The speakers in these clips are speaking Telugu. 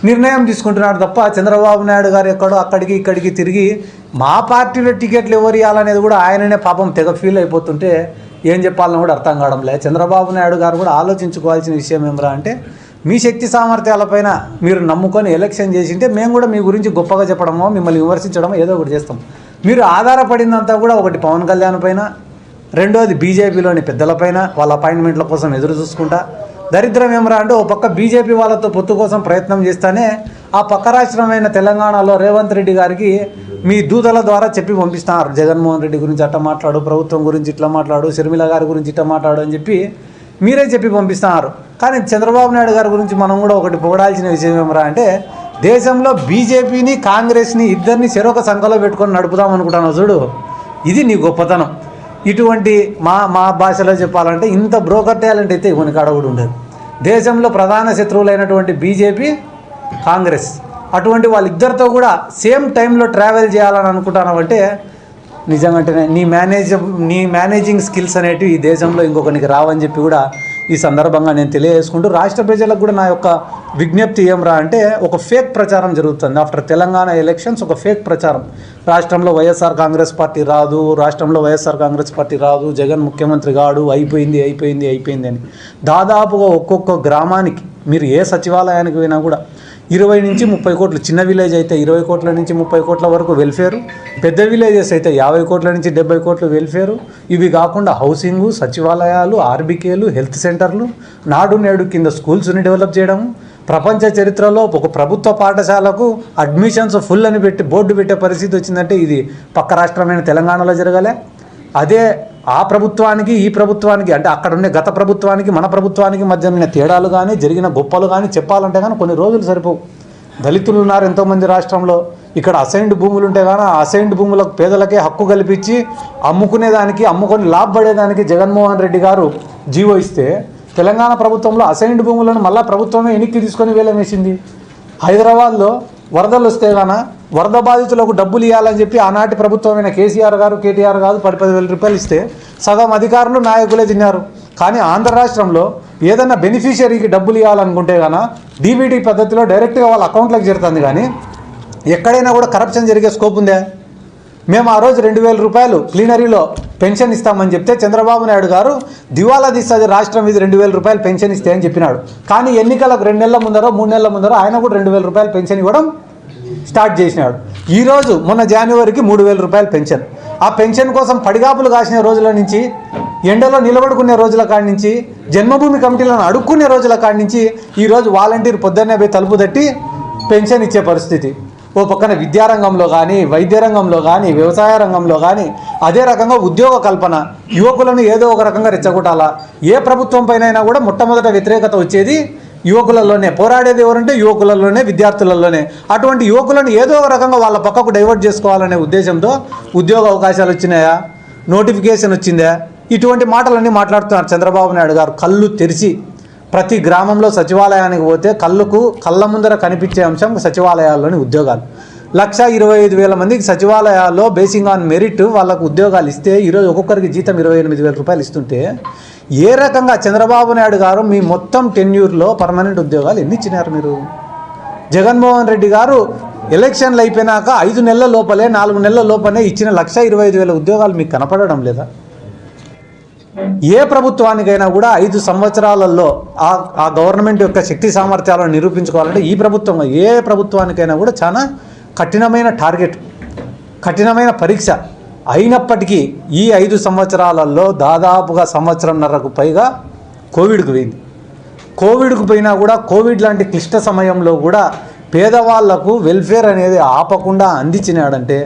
నిర్ణయం తీసుకుంటున్నాడు తప్ప చంద్రబాబు నాయుడు గారు ఎక్కడో అక్కడికి ఇక్కడికి తిరిగి మా పార్టీలో టికెట్లు ఎవరు ఇవ్వాలనేది కూడా ఆయననే పాపం తెగ ఫీల్ అయిపోతుంటే ఏం చెప్పాలని కూడా అర్థం కావడం లేదు. చంద్రబాబు నాయుడు గారు కూడా ఆలోచించుకోవాల్సిన విషయం ఏమరా అంటే, మీ శక్తి సామర్థ్యాలపైన మీరు నమ్ముకొని ఎలక్షన్ చేసింటే మేము కూడా మీ గురించి గొప్పగా చెప్పడమో మిమ్మల్ని విమర్శించడమో ఏదో ఒకటి చేస్తాం. మీరు ఆధారపడిందంతా కూడా ఒకటి పవన్ కళ్యాణ్ పైన, రెండోది బీజేపీలోని పెద్దలపైన వాళ్ళ అపాయింట్మెంట్ల కోసం ఎదురు చూసుకుంటా. దరిద్రం ఏమరా అంటే, ఓ పక్క బీజేపీ వాళ్ళతో పొత్తు కోసం ప్రయత్నం చేస్తానే ఆ పక్క రాష్ట్రమైన తెలంగాణలో రేవంత్ రెడ్డి గారికి మీ దూతల ద్వారా చెప్పి పంపిస్తున్నారు. జగన్మోహన్ రెడ్డి గురించి అట్లా మాట్లాడు, ప్రభుత్వం గురించి ఇట్లా మాట్లాడు, షర్మిల గారి గురించి ఇట్లా మాట్లాడు అని చెప్పి మీరే చెప్పి పంపిస్తున్నారు. కానీ చంద్రబాబు నాయుడు గారి గురించి మనం కూడా ఒకటి పొగడాల్సిన విషయం ఏమరా అంటే, దేశంలో బీజేపీని కాంగ్రెస్ని ఇద్దరిని చెరొక సంఖలో పెట్టుకొని నడుపుదాం అనుకుంటాను చూడు, ఇది నీ గొప్పతనం. ఇటువంటి మా భాషలో చెప్పాలంటే ఇంత బ్రోకర్ టాలెంట్ అయితే ఇవన్నీ కాడ కూడా ఉండదు. దేశంలో ప్రధాన శత్రువులైనటువంటి బీజేపీ, కాంగ్రెస్, అటువంటి వాళ్ళిద్దరితో కూడా సేమ్ టైంలో ట్రావెల్ చేయాలని అనుకుంటానంటే నిజంగానే నీ మేనేజింగ్ స్కిల్స్ అనేటివి ఈ దేశంలో ఇంకొకరికి రావని చెప్పి కూడా ఈ సందర్భంగా నేను తెలియజేసుకుంటూ, రాష్ట్ర ప్రజలకు కూడా నా యొక్క విజ్ఞప్తి ఏమరా అంటే, ఒక ఫేక్ ప్రచారం జరుగుతుంది. ఆఫ్టర్ తెలంగాణ ఎలక్షన్స్ ఒక ఫేక్ ప్రచారం, రాష్ట్రంలో వైఎస్ఆర్ కాంగ్రెస్ పార్టీ రాదు, జగన్ ముఖ్యమంత్రి కాడు, అయిపోయింది అని. దాదాపుగా ఒక్కొక్క గ్రామానికి మీరు ఏ సచివాలయానికి పోయినా కూడా 20 నుంచి 30 కోట్లు, చిన్న విలేజ్ అయితే 20 కోట్ల నుంచి 30 కోట్ల వరకు వెల్ఫేరు, పెద్ద విలేజెస్ అయితే 50 కోట్ల నుంచి 70 కోట్లు వెల్ఫేరు. ఇవి కాకుండా హౌసింగు, సచివాలయాలు, ఆర్బీకేలు, హెల్త్ సెంటర్లు, నాడు నేడు కింద స్కూల్స్ని డెవలప్ చేయడము. ప్రపంచ చరిత్రలో ఒక ప్రభుత్వ పాఠశాలకు అడ్మిషన్స్ ఫుల్ అని బోర్డు పెట్టే పరిస్థితి వచ్చిందంటే ఇది పక్క రాష్ట్రమైన తెలంగాణలో జరగాలే. అదే ఆ ప్రభుత్వానికి ఈ ప్రభుత్వానికి, అంటే అక్కడ ఉండే గత ప్రభుత్వానికి మన ప్రభుత్వానికి మధ్య ఉన్న తేడాలు కానీ జరిగిన గొప్పలు కానీ చెప్పాలంటే కానీ కొన్ని రోజులు సరిపోవు. దళితులు ఉన్నారు ఎంతోమంది రాష్ట్రంలో. ఇక్కడ అసైన్డ్ భూములు ఉంటే కానీ ఆ అసైన్డ్ భూములకు పేదలకే హక్కు కల్పించి అమ్ముకొని లాభపడేదానికి జగన్మోహన్ రెడ్డి గారు జీవో ఇస్తే, తెలంగాణ ప్రభుత్వంలో అసైన్డ్ భూములను మళ్ళీ ప్రభుత్వమే వెనక్కి తీసుకొని వేలం వేసింది. హైదరాబాద్లో వరదలు వస్తే గాన వరద బాధితులకు డబ్బులు ఇవ్వాలని చెప్పి ఆనాటి ప్రభుత్వమైన కేటీఆర్ గారు 10,000 రూపాయలు ఇస్తే సగం అధికారులు నాయకులే తిన్నారు. కానీ ఆంధ్ర రాష్ట్రంలో ఏదన్నా బెనిఫిషియరీకి డబ్బులు ఇవ్వాలనుకుంటే గాన డీబీటీ పద్ధతిలో డైరెక్ట్గా వాళ్ళ అకౌంట్లోకి చేరుతుంది. కానీ ఎక్కడైనా కూడా కరప్షన్ జరిగే స్కోప్ ఉందా? మేము ఆ రోజు 2,000 రూపాయలు ప్లీనరీలో పెన్షన్ ఇస్తామని చెప్తే చంద్రబాబు నాయుడు గారు దివాలా తీస్తుంది రాష్ట్రం, ఇది 2,000 రూపాయలు పెన్షన్ ఇస్తే అని చెప్పినాడు. కానీ ఎన్నికలకు 2 నెలల ముందరో 3 నెలల ముందరో ఆయన కూడా 2,000 రూపాయలు పెన్షన్ ఇవ్వడం స్టార్ట్ చేసినాడు. ఈరోజు మొన్న జనవరికి 3,000 రూపాయలు పెన్షన్. ఆ పెన్షన్ కోసం పడిగాపులు కాసిన రోజుల నుంచి, ఎండలో నిలబడుకునే రోజుల కాడి నుంచి, జన్మభూమి కమిటీలను అడుక్కునే రోజుల కాడి నుంచి ఈరోజు వాలంటీర్ పొద్దున్నే పోయి తలుపు తట్టి పెన్షన్ ఇచ్చే పరిస్థితి. ఓ పక్కన విద్యారంగంలో కానీ, వైద్య రంగంలో కానీ, వ్యవసాయ రంగంలో కానీ, అదే రకంగా ఉద్యోగ కల్పన, యువకులను ఏదో ఒక రకంగా రెచ్చగొట్టాలా. ఏ ప్రభుత్వం పైన కూడా మొట్టమొదట వ్యతిరేకత వచ్చేది యువకులలోనే. పోరాడేది ఎవరంటే యువకులలోనే, విద్యార్థులలోనే. అటువంటి యువకులను ఏదో ఒక రకంగా వాళ్ళ పక్కకు డైవర్ట్ చేసుకోవాలనే ఉద్దేశంతో ఉద్యోగ అవకాశాలు వచ్చినాయా, నోటిఫికేషన్ వచ్చిందా, ఇటువంటి మాటలన్నీ మాట్లాడుతున్నారు చంద్రబాబు నాయుడు గారు. కళ్ళు తెరిచి ప్రతి గ్రామంలో సచివాలయానికి పోతే కళ్ళ ముందర కనిపించే అంశం సచివాలయాల్లోని ఉద్యోగాలు. 1,25,000 మందికి సచివాలయాల్లో బేసింగ్ ఆన్ మెరిట్ వాళ్ళకు ఉద్యోగాలు ఇస్తే ఈరోజు ఒక్కొక్కరికి జీతం 28,000 రూపాయలు ఇస్తుంటే, ఏ రకంగా చంద్రబాబు నాయుడు గారు మీ మొత్తం టెన్యూర్లో పర్మనెంట్ ఉద్యోగాలు ఎన్ని ఇచ్చినారు మీరు? జగన్మోహన్ రెడ్డి గారు ఎలక్షన్లు అయిపోయినాక 5 నెలల లోపలే 4 నెలల లోపలే ఇచ్చిన 1,25,000 ఉద్యోగాలు మీకు కనపడడం లేదా? ఏ ప్రభుత్వానికైనా కూడా 5 సంవత్సరాలలో ఆ గవర్నమెంట్ యొక్క శక్తి సామర్థ్యాలను నిరూపించుకోవాలంటే ఏ ప్రభుత్వానికైనా కూడా చాలా కఠినమైన టార్గెట్, కఠినమైన పరీక్ష. అయినప్పటికీ ఈ 5 సంవత్సరాలలో దాదాపుగా 1.5 సంవత్సరంకు పైగా కోవిడ్కు పోయింది. కోవిడ్కు పోయినా కూడా కోవిడ్ లాంటి క్లిష్ట సమయంలో కూడా పేదవాళ్లకు వెల్ఫేర్ అనేది ఆపకుండా అందించినాడంటే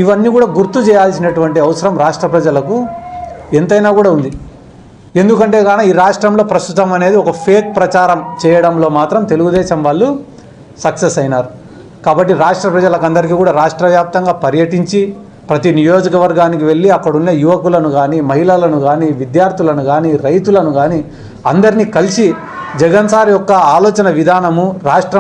ఇవన్నీ కూడా గుర్తు చేయాల్సినటువంటి అవసరం రాష్ట్ర ప్రజలకు ఎంతైనా కూడా ఉంది. ఎందుకంటే కానీ ఈ రాష్ట్రంలో ప్రస్తుతం అనేది ఒక ఫేక్ ప్రచారం చేయడంలో మాత్రం తెలుగుదేశం వాళ్ళు సక్సెస్ అయినారు. కాబట్టి రాష్ట్ర ప్రజలకు అందరికీ కూడా రాష్ట్ర వ్యాప్తంగా పర్యటించి ప్రతి నియోజకవర్గానికి వెళ్ళి అక్కడున్న యువకులను కానీ, మహిళలను కానీ, విద్యార్థులను కానీ, రైతులను కానీ అందరినీ కలిసి జగన్ సార్ యొక్క ఆలోచన విధానము రాష్ట్రం